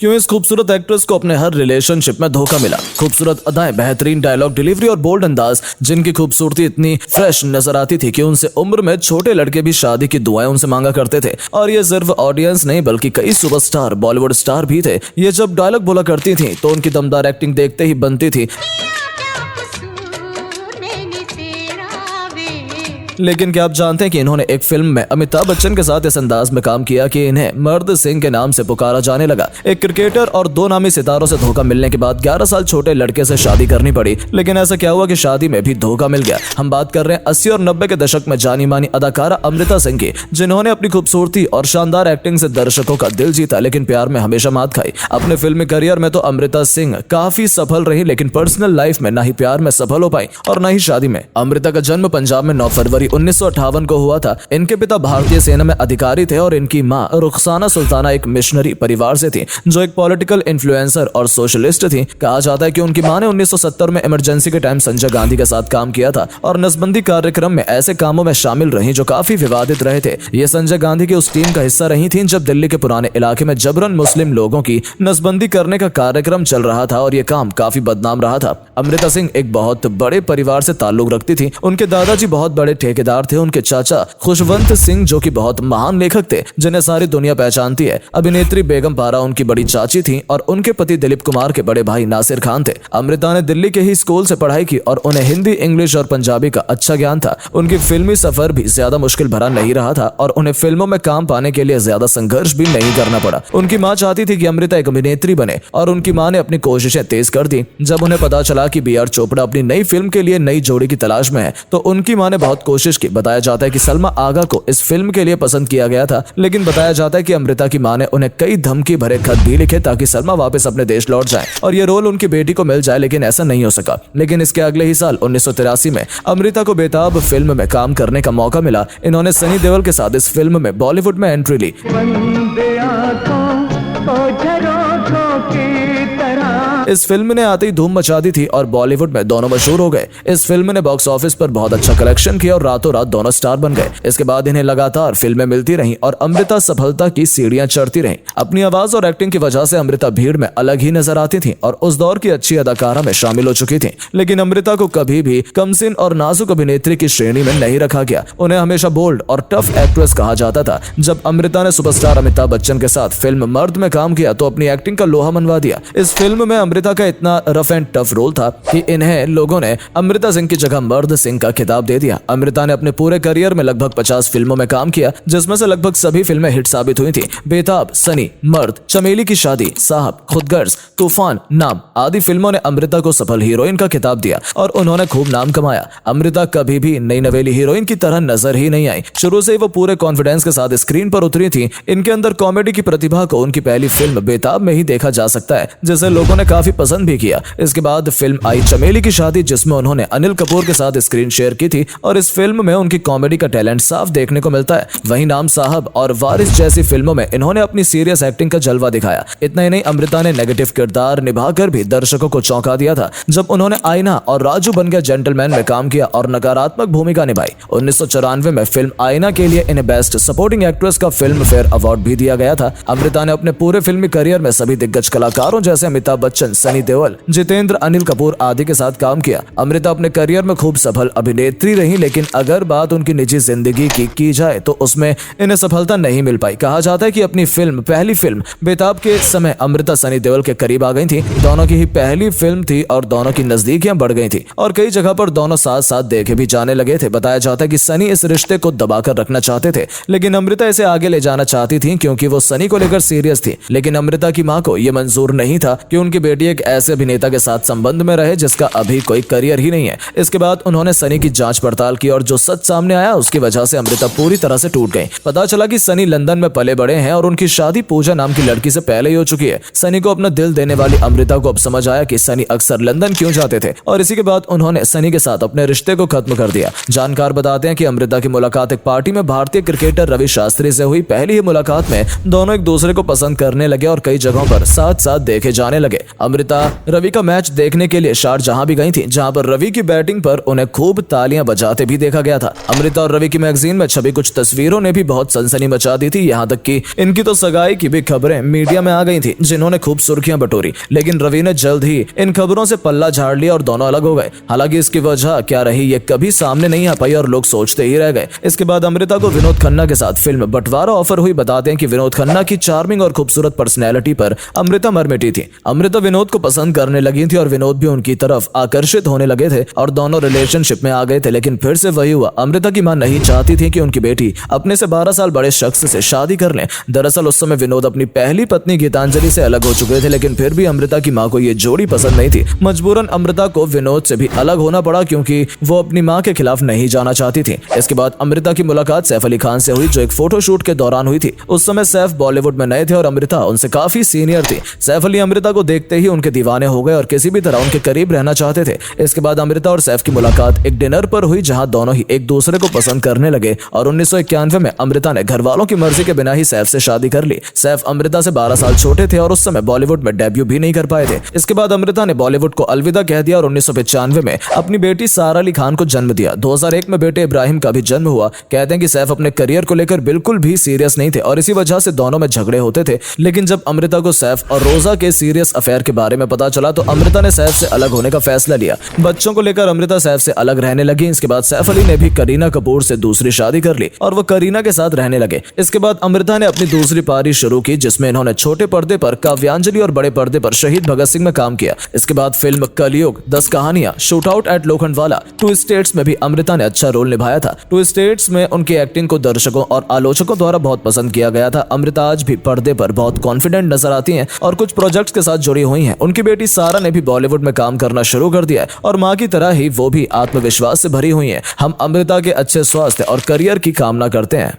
क्यों इस खूबसूरत एक्ट्रेस को अपने हर रिलेशनशिप में धोखा मिला। खूबसूरत अदाएं, बेहतरीन डायलॉग डिलीवरी और बोल्ड अंदाज, जिनकी खूबसूरती इतनी फ्रेश नजर आती थी कि उनसे उम्र में छोटे लड़के भी शादी की दुआएं उनसे मांगा करते थे। और ये सिर्फ ऑडियंस नहीं बल्कि कई सुपरस्टार, बॉलीवुड स्टार भी थे। ये जब डायलॉग बोला करती थी तो उनकी दमदार एक्टिंग देखते ही बनती थी। लेकिन क्या आप जानते हैं कि इन्होंने एक फिल्म में अमिताभ बच्चन के साथ इस अंदाज में काम किया कि इन्हें मर्द सिंह के नाम से पुकारा जाने लगा। एक क्रिकेटर और दो नामी सितारों से धोखा मिलने के बाद 11 साल छोटे लड़के से शादी करनी पड़ी। लेकिन ऐसा क्या हुआ कि शादी में भी धोखा मिल गया। हम बात कर रहे हैं 80 और 90 के दशक में जानी मानी अदाकारा अमृता सिंह की, जिन्होंने अपनी खूबसूरती और शानदार एक्टिंग से दर्शकों का दिल जीता, लेकिन प्यार में हमेशा मात खाई। अपने फिल्मी करियर में तो अमृता सिंह काफी सफल रही, लेकिन पर्सनल लाइफ में ना ही प्यार में सफल हो पाई और न ही शादी में। अमृता का जन्म पंजाब में 9 फरवरी 1958 को हुआ था। इनके पिता भारतीय सेना में अधिकारी थे और इनकी मां रुखसाना सुल्ताना एक मिशनरी परिवार से थी, जो एक पॉलिटिकल इन्फ्लुएंसर और सोशलिस्ट थी। कहा जाता है कि उनकी मां ने 1970 में इमरजेंसी के टाइम संजय गांधी के साथ काम किया था और नसबंदी कार्यक्रम में ऐसे कामों में शामिल रही जो काफी विवादित रहे थे। ये संजय गांधी की उस टीम का हिस्सा रही थी जब दिल्ली के पुराने इलाके में जबरन मुस्लिम लोगों की नसबंदी करने का कार्यक्रम चल रहा था और ये काम काफी बदनाम रहा था। अमृता सिंह एक बहुत बड़े परिवार से ताल्लुक रखती थी। उनके दादाजी बहुत बड़े ठेकेदार थे। उनके चाचा खुशवंत सिंह जो कि बहुत महान लेखक थे, जिन्हें सारी दुनिया पहचानती है। अभिनेत्री बेगम पारा उनकी बड़ी चाची थी और उनके पति दिलीप कुमार के बड़े भाई नासिर खान थे। अमृता ने दिल्ली के ही स्कूल से पढ़ाई की और उन्हें हिंदी, इंग्लिश और पंजाबी का अच्छा ज्ञान था। उनकी फिल्मी सफर भी ज्यादा मुश्किल भरा नहीं रहा था और उन्हें फिल्मों में काम पाने के लिए ज्यादा संघर्ष भी नहीं करना पड़ा। उनकी मां चाहती थी कि अमृता एक अभिनेत्री बने और उनकी मां ने अपनी कोशिशें तेज कर दी। जब उन्हें पता चला कि बी आर चोपड़ा अपनी नई फिल्म के लिए नई जोड़ी की तलाश में है, तो उनकी मां ने बहुत कोशिश की। बताया जाता है कि सलमा आगा को इस फिल्म के लिए पसंद किया गया था, लेकिन बताया जाता है कि अमृता की मां ने उन्हें कई धमकी भरे खत भी लिखे ताकि सलमा वापस अपने देश लौट जाए और ये रोल उनकी बेटी को मिल जाए, लेकिन ऐसा नहीं हो सका। लेकिन इसके अगले ही साल 1983 में अमृता को बेताब फिल्म में काम करने का मौका मिला। इन्होंने सनी देओल के साथ इस फिल्म में बॉलीवुड में एंट्री ली। इस फिल्म ने आते ही धूम मचा दी थी और बॉलीवुड में दोनों मशहूर हो गए। इस फिल्म ने बॉक्स ऑफिस पर बहुत अच्छा कलेक्शन किया और रातों रात दोनों स्टार बन गए। इसके बाद इन्हें लगातार फिल्में मिलती रहीं और अमृता सफलता की सीढ़ियां चढ़ती रहीं। अपनी आवाज और एक्टिंग की वजह से अमृता भीड़ में अलग ही नजर आती थी और उस दौर की अच्छी अदाकारा में शामिल हो चुकी थी। लेकिन अमृता को कभी भी कमसिन और नाजुक अभिनेत्री की श्रेणी में नहीं रखा गया। उन्हें हमेशा बोल्ड और टफ एक्ट्रेस कहा जाता था। जब अमृता ने सुपरस्टार अमिताभ बच्चन के साथ फिल्म मर्द में काम किया तो अपनी एक्टिंग का लोहा मनवा दिया। इस फिल्म में अमृता का इतना रफ एंड टफ रोल था कि इन्हें लोगों ने अमृता सिंह की जगह मर्द सिंह का खिताब दे दिया। अमृता ने अपने पूरे करियर में लगभग 50 फिल्मों में काम किया, जिसमें से लगभग सभी फिल्में हिट साबित हुई थी। बेताब, सनी, मर्द, चमेली की शादी, साहब, खुदगर्ज, तूफान, नाम आदि फिल्मों ने अमृता को सफल हीरोइन का खिताब दिया और उन्होंने खूब नाम कमाया। अमृता कभी भी नई नवेली हीरोइन की तरह नजर ही नहीं आई। शुरू से ही वो पूरे कॉन्फिडेंस के साथ स्क्रीन पर उतरी थी। इनके अंदर कॉमेडी की प्रतिभा को उनकी पहली फिल्म बेताब में ही देखा जा सकता है, जिसे लोगों ने काफी पसंद भी किया। इसके बाद फिल्म आई चमेली की शादी, जिसमें उन्होंने अनिल कपूर के साथ स्क्रीन शेयर की थी और इस फिल्म में उनकी कॉमेडी का टैलेंट साफ देखने को मिलता है। वहीं नाम, साहब और वारिस जैसी फिल्मों में इन्होंने अपनी सीरियस एक्टिंग का जलवा दिखाया। इतना ही नहीं, अमृता ने नेगेटिव किरदार निभाकर भी दर्शकों को चौंका दिया था जब उन्होंने आईना और राजू बन गया जेंटलमैन में काम किया और नकारात्मक भूमिका निभाई। 1994 में फिल्म आईना के लिए इन्हें बेस्ट सपोर्टिंग एक्ट्रेस का फिल्म फेयर अवार्ड भी दिया गया था। अमृता ने अपने पूरे फिल्मी करियर में सभी दिग्गज कलाकारों जैसे अमिताभ बच्चन, सनी देओल, जितेंद्र, अनिल कपूर आदि के साथ काम किया। अमृता अपने करियर में खूब सफल अभिनेत्री रही, लेकिन अगर बात उनकी निजी जिंदगी की जाए तो उसमें इन्हें सफलता नहीं मिल पाई। कहा जाता है कि अपनी पहली फिल्म बेताब के समय अमृता सनी देओल के करीब आ गई थी। दोनों की ही पहली फिल्म थी और दोनों की नजदीकियां बढ़ गई थी और कई जगह पर दोनों साथ साथ देखे भी जाने लगे थे। बताया जाता है कि सनी इस रिश्ते को दबाकर रखना चाहते थे, लेकिन अमृता इसे आगे ले जाना चाहती थी क्योंकि वो सनी को लेकर सीरियस थी। लेकिन अमृता की मां को यह मंजूर नहीं था कि उनकी बेटी एक ऐसे अभिनेता के साथ संबंध में रहे जिसका अभी कोई करियर ही नहीं है। इसके बाद उन्होंने सनी की जांच पड़ताल की और जो सच सामने आया उसकी वजह से अमृता पूरी तरह से टूट गई। पता चला कि सनी लंदन में पले बड़े हैं और उनकी शादी पूजा नाम की लड़की से पहले ही हो चुकी है। सनी को अपना दिल देने वाली अमृता को अब समझ आया कि सनी अक्सर लंदन क्यों जाते थे और इसी के बाद उन्होंने सनी के साथ अपने रिश्ते को खत्म कर दिया। जानकार बताते हैं कि अमृता की मुलाकात एक पार्टी में भारतीय क्रिकेटर रवि शास्त्री से हुई। पहली ही मुलाकात में दोनों एक दूसरे को पसंद करने लगे और कई जगहों पर साथ साथ देखे जाने लगे। अमृता रवि का मैच देखने के लिए शारजहां भी गई थी, जहां पर रवि की बैटिंग पर उन्हें खूब तालियां बजाते भी देखा गया था। अमृता और रवि की मैगजीन में छपी कुछ तस्वीरों ने भी बहुत सनसनी मचा दी थी, यहाँ तक कि इनकी तो सगाई की भी खबरें मीडिया में आ गई थी, जिन्होंने खूब सुर्खियां बटोरी। लेकिन रवि ने जल्द ही इन खबरों से पल्ला झाड़ लिया और दोनों अलग हो गए। हालांकि इसकी वजह क्या रही ये कभी सामने नहीं आ पाई और लोग सोचते ही रह गए। इसके बाद अमृता को विनोद खन्ना के साथ फिल्म बंटवारा ऑफर हुई। बताते हैं कि विनोद खन्ना की चार्मिंग और खूबसूरत पर्सनैलिटी पर अमृता मर मिटी थी। अमृता विनोद को पसंद करने लगी थी और विनोद भी उनकी तरफ आकर्षित होने लगे थे और दोनों रिलेशनशिप में आ गए थे। लेकिन फिर से वही हुआ, अमृता की मां नहीं चाहती थी कि उनकी बेटी अपने से 12 साल बड़े शख्स से शादी कर ले। दरअसल उस समय विनोद अपनी पहली पत्नी गीतांजलि से अलग हो चुके थे, लेकिन फिर भी अमृता की मां को ये जोड़ी पसंद नहीं थी। मजबूरन अमृता को विनोद से भी अलग होना पड़ा, क्योंकि वो अपनी मां के खिलाफ नहीं जाना चाहती थी। इसके बाद अमृता की मुलाकात सैफ अली खान से हुई, जो एक फोटोशूट के दौरान हुई थी। उस समय सैफ बॉलीवुड में नए थे और अमृता उनसे काफी सीनियर थी। सैफ अली अमृता को देखते ही उनके दीवाने हो गए और किसी भी तरह उनके करीब रहना चाहते थे। इसके बाद अमृता और सैफ की मुलाकात एक डिनर पर हुई, जहां दोनों ही एक दूसरे को पसंद करने लगे और 1991 में अमृता ने घर वालों की मर्जी के बिना ही सैफ से शादी कर ली। सैफ अमृता से 12 साल छोटे थे और उस समय बॉलीवुड में डेब्यू भी नहीं कर पाए थे। इसके बाद अमृता ने बॉलीवुड को अलविदा कह दिया और 1995 में अपनी बेटी सारा अली खान को जन्म दिया। 2001 में बेटे इब्राहिम का भी जन्म हुआ। कहते हैं कि सैफ अपने करियर को लेकर बिल्कुल भी सीरियस नहीं थे और इसी वजह से दोनों में झगड़े होते थे। लेकिन जब अमृता को सैफ और रोजा के सीरियस अफेयर के बारे में पता चला तो अमृता ने सैफ से अलग होने का फैसला लिया। बच्चों को लेकर अमृता सैफ से अलग रहने लगी। इसके बाद सैफ अली ने भी करीना कपूर से दूसरी शादी कर ली और वो करीना के साथ रहने लगे। इसके बाद अमृता ने अपनी दूसरी पारी शुरू की, जिसमें इन्होंने छोटे पर्दे पर काव्यांजलि और बड़े पर्दे पर शहीद भगत सिंह में काम किया। इसके बाद फिल्म कलयुग, 10 कहानियां, shoot out at Lokhandwala, 2 states में भी अमृता ने अच्छा रोल निभाया था। 2 स्टेट्स में उनकी एक्टिंग को दर्शकों और आलोचकों द्वारा बहुत पसंद किया गया था। अमृता आज भी पर्दे पर बहुत कॉन्फिडेंट नजर आती हैं और कुछ प्रोजेक्ट्स के साथ जुड़ी हुई हैं। उनकी बेटी सारा ने भी बॉलीवुड में काम करना शुरू कर दिया है और मां की तरह ही वो भी आत्मविश्वास से भरी हुई हैं। हम अमृता के अच्छे स्वास्थ्य और करियर की कामना करते हैं।